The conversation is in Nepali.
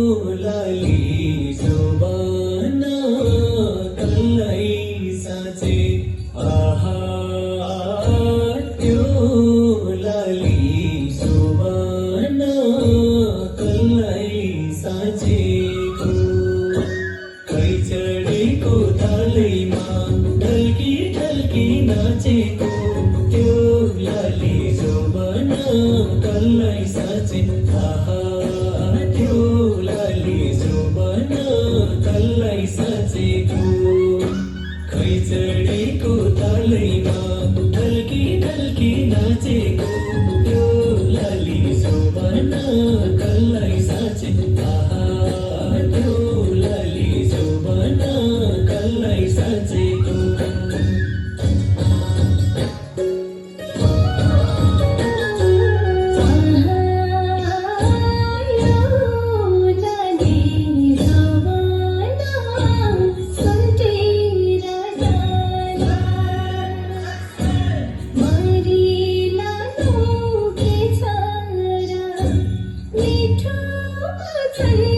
लाली शोभना कल्लै साँचे आहा त्यो लाली शोभना कल्लै साँचेको खैचडीको थालैमा ढल्की ढल्की नाचेको त्यो लाली शोभना कल्लै साँचे आहा त्यो लाली शोभना कल्लै साँचेको खैचडीको थालैमा ढल्की ढल्की नाचेको त्यो लाली शोभना कल्लै साँचे आहा त्यो लाली शोभना कल्लै साँचेको Thank you.